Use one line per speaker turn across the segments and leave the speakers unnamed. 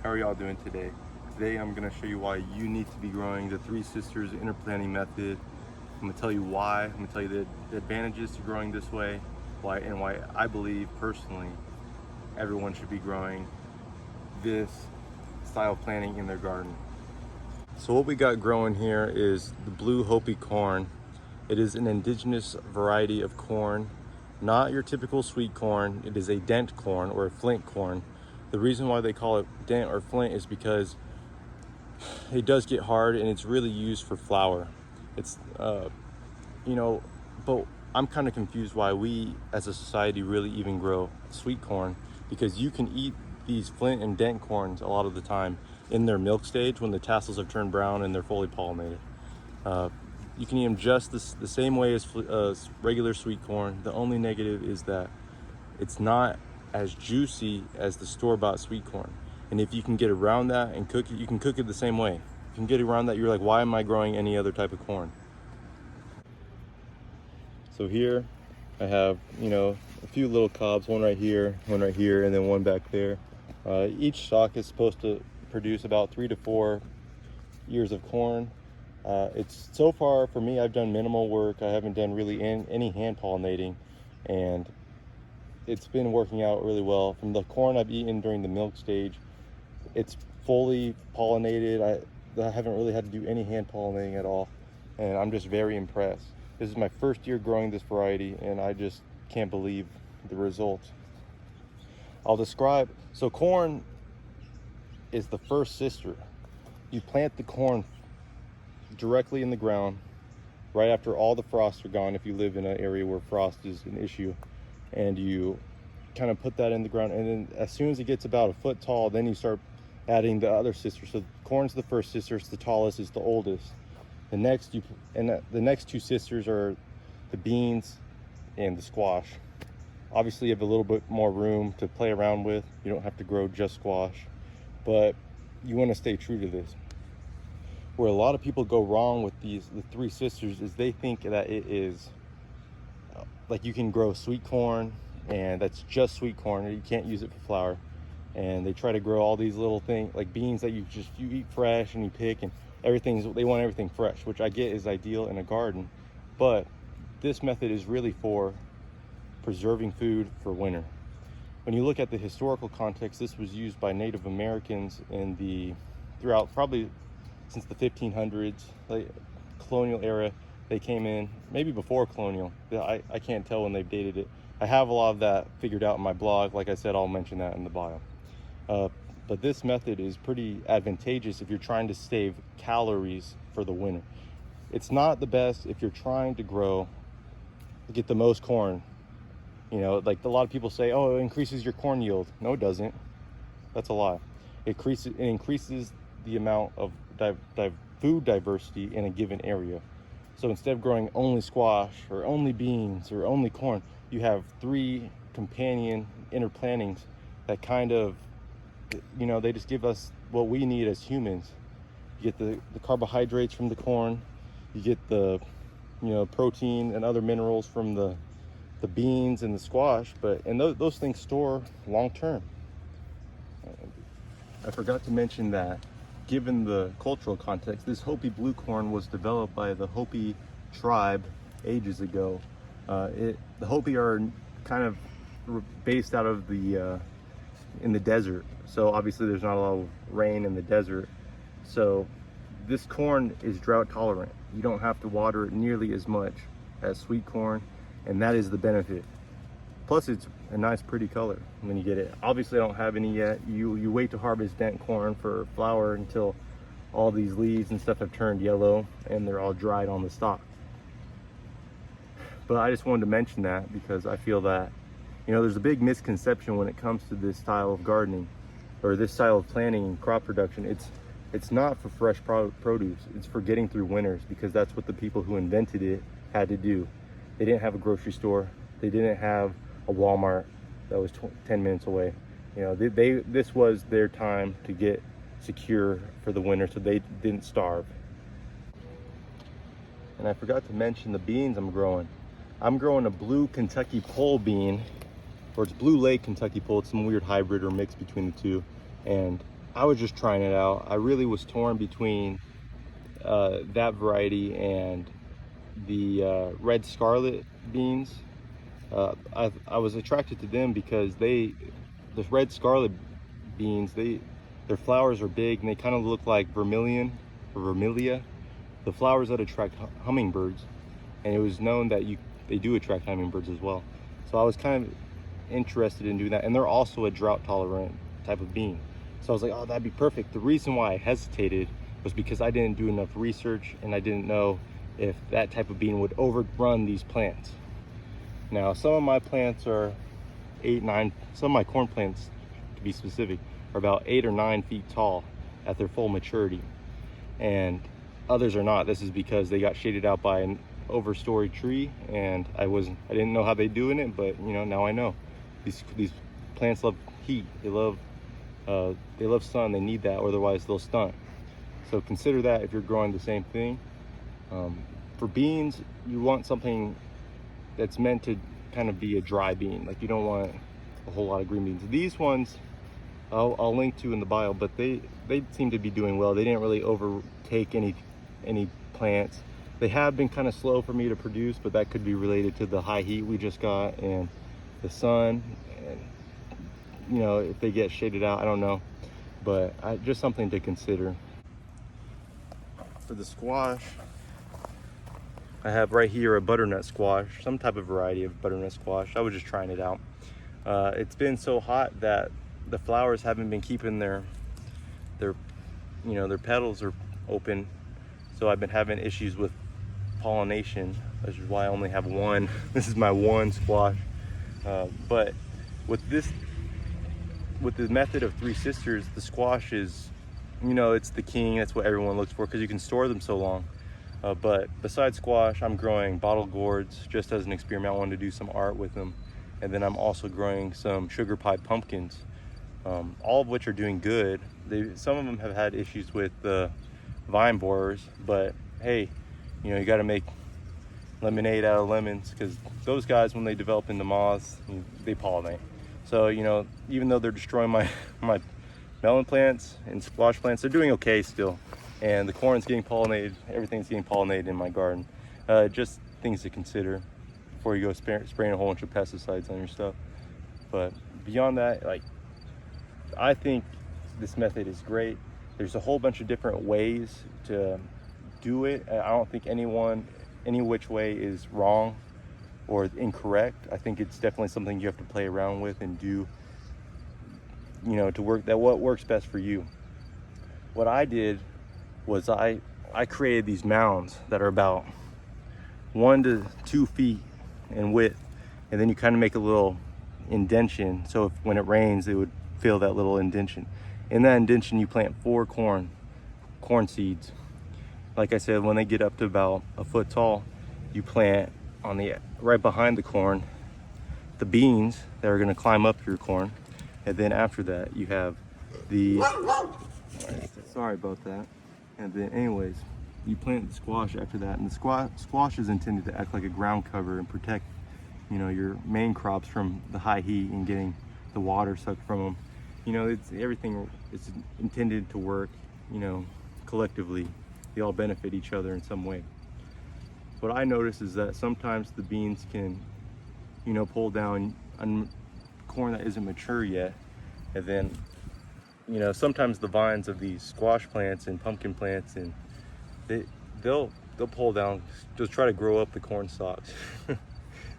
How are y'all doing today? Today I'm going to show you why you need to be growing the Three Sisters interplanting method. I'm going to tell you why. I'm going to tell you the advantages to growing this way, why I believe personally everyone should be growing this style of planting in their garden. So what we got growing here is the blue Hopi corn. It is an indigenous variety of corn, not your typical sweet corn. It is a dent corn or a flint corn. The reason why they call it dent or flint is because it does get hard and it's really used for flour. It's, but I'm kind of confused why we as a society really even grow sweet corn, because you can eat these flint and dent corns a lot of the time in their milk stage when the tassels have turned brown and they're fully pollinated. You can eat them just the same way as regular sweet corn. The only negative is that it's not as juicy as the store-bought sweet corn. And if you can get around that and cook it, you can cook it the same way. You can get around that, you're like, why am I growing any other type of corn? So here I have, a few little cobs, one right here, and then one back there. Each stalk is supposed to produce about 3 to 4 ears of corn. It's so far for me, I've done minimal work. I haven't done really any hand pollinating, and it's been working out really well. From the corn I've eaten during the milk stage, it's fully pollinated. I haven't really had to do any hand pollinating at all, and I'm just very impressed. This is my first year growing this variety, and I just can't believe the results. I'll describe, so corn is the first sister. You plant the corn directly in the ground right after all the frosts are gone, if you live in an area where frost is an issue, and you kind of put that in the ground, and then as soon as it gets about a foot tall, then you start adding the other sisters. So corn's the first sister, it's the tallest, it's the oldest. The next two sisters are the beans and the squash. Obviously you have a little bit more room to play around with. You don't have to grow just squash, but you want to stay true to this. Where a lot of people go wrong with the Three Sisters is they think that it is like you can grow sweet corn and that's just sweet corn, and you can't use it for flour. And they try to grow all these little things like beans that you eat fresh and you pick, and they want everything fresh, which I get is ideal in a garden. But this method is really for preserving food for winter. When you look at the historical context, this was used by Native Americans throughout probably since the 1500s, like colonial era. They came in, maybe before colonial. I can't tell when they've dated it. I have a lot of that figured out in my blog. Like I said, I'll mention that in the bio. But this method is pretty advantageous if you're trying to save calories for the winter. It's not the best if you're trying to get the most corn. Like a lot of people say, oh, it increases your corn yield. No, it doesn't. That's a lie. It increases the amount of food diversity in a given area. So instead of growing only squash or only beans or only corn, you have 3 companion interplantings that kind of, they just give us what we need as humans. You get the carbohydrates from the corn, you get the protein and other minerals from the beans and the squash, and those things store long term. I forgot to mention that given the cultural context, this Hopi blue corn was developed by the Hopi tribe ages ago. The Hopi are kind of based out of in the desert, so obviously there's not a lot of rain in the desert. So this corn is drought tolerant. You don't have to water it nearly as much as sweet corn, and that is the benefit. Plus it's a nice pretty color when you get it. Obviously I don't have any yet. You wait to harvest dent corn for flour until all these leaves and stuff have turned yellow and they're all dried on the stalk. But I just wanted to mention that because I feel that there's a big misconception when it comes to this style of gardening or this style of planting and crop production. It's not for fresh produce, it's for getting through winters, because that's what the people who invented it had to do. They didn't have a grocery store, they didn't have a Walmart that was 10 minutes away. This was their time to get secure for the winter so they didn't starve. And I forgot to mention the beans I'm growing. I'm growing a blue Kentucky pole bean, or it's Blue Lake Kentucky pole. It's some weird hybrid or mix between the two. And I was just trying it out. I really was torn between that variety and the red scarlet beans. I was attracted to them because the red scarlet beans, their flowers are big and they kind of look like vermilion or vermilia, the flowers that attract hummingbirds. And it was known that they do attract hummingbirds as well. So I was kind of interested in doing that. And they're also a drought tolerant type of bean. So I was like, oh, that'd be perfect. The reason why I hesitated was because I didn't do enough research and I didn't know if that type of bean would overrun these plants. Now, some of my plants are 8, 9, some of my corn plants, to be specific, are about 8 or 9 feet tall at their full maturity. And others are not. This is because they got shaded out by an overstory tree, and I didn't know how they doing it, but you know, now I know. These plants love heat. They love sun. They need that, or otherwise they'll stunt. So consider that if you're growing the same thing. For beans, you want something that's meant to kind of be a dry bean. Like, you don't want a whole lot of green beans. These ones I'll link to in the bio, but they seem to be doing well. They didn't really overtake any plants. They have been kind of slow for me to produce, but that could be related to the high heat we just got and the sun, and you know, if they get shaded out, I don't know, but just something to consider. For the squash, I have right here a butternut squash, some type of variety of butternut squash. I was just trying it out. It's been so hot that the flowers haven't been keeping their petals are open, so I've been having issues with pollination, which is why I only have one. This is my one squash. But with the method of 3 sisters, the squash is, you know, it's the king. That's what everyone looks for because you can store them so long. But besides squash, I'm growing bottle gourds just as an experiment. I wanted to do some art with them. And then I'm also growing some sugar pie pumpkins, all of which are doing good. Some of them have had issues with the vine borers, but hey, you know, you got to make lemonade out of lemons, because those guys, when they develop into moths, they pollinate. So, you know, even though they're destroying my melon plants and squash plants, they're doing okay still. And the corn's getting pollinated, everything's getting pollinated in my garden. Just things to consider before you go spraying a whole bunch of pesticides on your stuff. But beyond that, like, I think this method is great. There's a whole bunch of different ways to do it. I don't think any which way is wrong or incorrect. I think it's definitely something you have to play around with and do, you know, what works best for you. What I did was I created these mounds that are about 1 to 2 feet in width, and then you kind of make a little indention, so when it rains it would fill that little indention. In that indention you plant 4 corn seeds. Like I said, when they get up to about a foot tall, you plant right behind the corn the beans that are going to climb up your corn, and then after that you have sorry about that. And then anyways, you plant the squash after that, and the squash is intended to act like a ground cover and protect, you know, your main crops from the high heat and getting the water sucked from them. You know, everything is intended to work, you know, collectively. They all benefit each other in some way. What I notice is that sometimes the beans can, you know, pull down on corn that isn't mature yet, and then, you know, sometimes the vines of these squash plants and pumpkin plants, and they'll pull down, just try to grow up the corn stalks.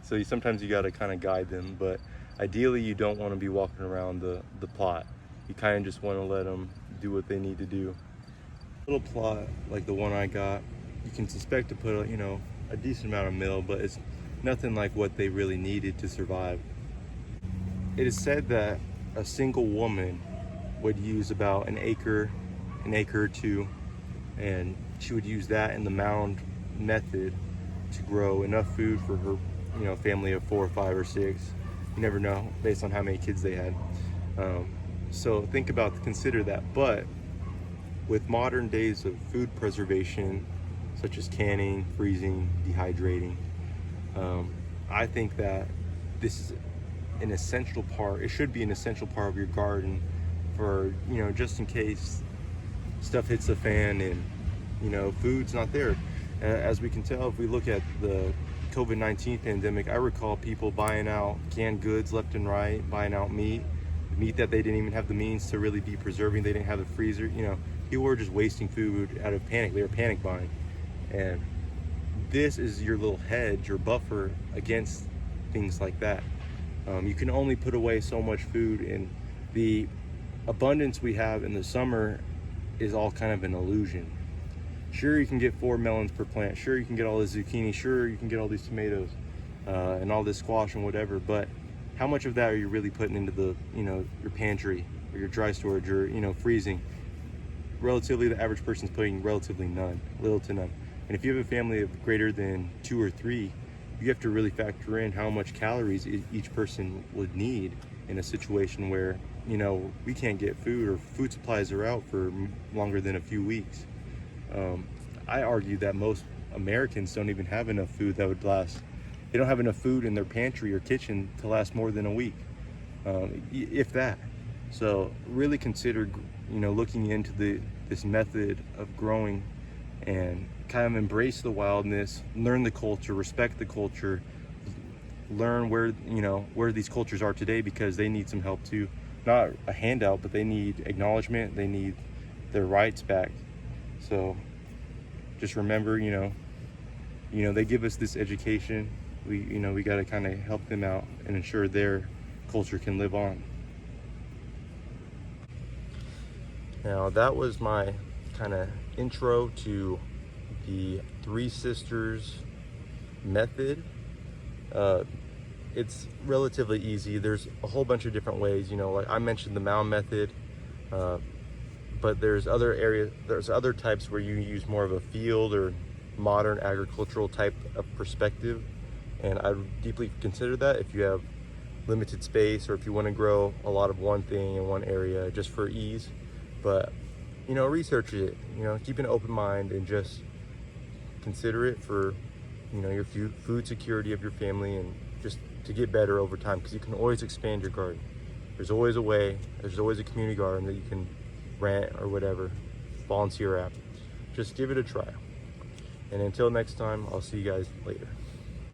So sometimes you got to kind of guide them, but ideally you don't want to be walking around the plot. You kind of just want to let them do what they need to do. A little plot like the one I got, you can suspect to put a decent amount of meal, but it's nothing like what they really needed to survive. It is said that a single woman would use about an acre or two, and she would use that in the mound method to grow enough food for her, you know, family of 4 or 5 or 6. You never know based on how many kids they had. So consider that. But with modern days of food preservation, such as canning, freezing, dehydrating, I think that this is an essential part. It should be an essential part of your garden for, you know, just in case stuff hits the fan and, you know, food's not there. As we can tell, if we look at the COVID-19 pandemic, I recall people buying out canned goods left and right, buying out meat that they didn't even have the means to really be preserving. They didn't have the freezer. You know, people were just wasting food out of panic. They were panic buying. And this is your little hedge or buffer against things like that. You can only put away so much food, and the abundance we have in the summer is all kind of an illusion. Sure, you can get 4 melons per plant. Sure, you can get all this zucchini. Sure, you can get all these tomatoes and all this squash and whatever. But how much of that are you really putting into the, you know, your pantry or your dry storage or, you know, freezing? Relatively, the average person's putting relatively none, little to none. And if you have a family of greater than 2 or 3, you have to really factor in how much calories each person would need in a situation where, you know, we can't get food or food supplies are out for longer than a few weeks. I argue that most Americans don't even have enough food that would last. They don't have enough food in their pantry or kitchen to last more than a week, if that. So really consider, you know, looking into this method of growing and kind of embrace the wildness, learn the culture, respect the culture, learn where, you know, where these cultures are today, because they need some help too. Not a handout, but they need acknowledgement. They need their rights back. So just remember, you know, they give us this education. We got to kind of help them out and ensure their culture can live on. Now that was my kind of intro to the Three Sisters method. It's relatively easy. There's a whole bunch of different ways, you know, like I mentioned the mound method, but there's other types where you use more of a field or modern agricultural type of perspective, and I would deeply consider that if you have limited space or if you want to grow a lot of one thing in one area just for ease. But, you know, research it, you know, keep an open mind and just consider it for, you know, your food security of your family, and just to get better over time, because you can always expand your garden. There's always a way. There's always a community garden that you can rent or whatever, volunteer at. Just give it a try. And until next time, I'll see you guys later.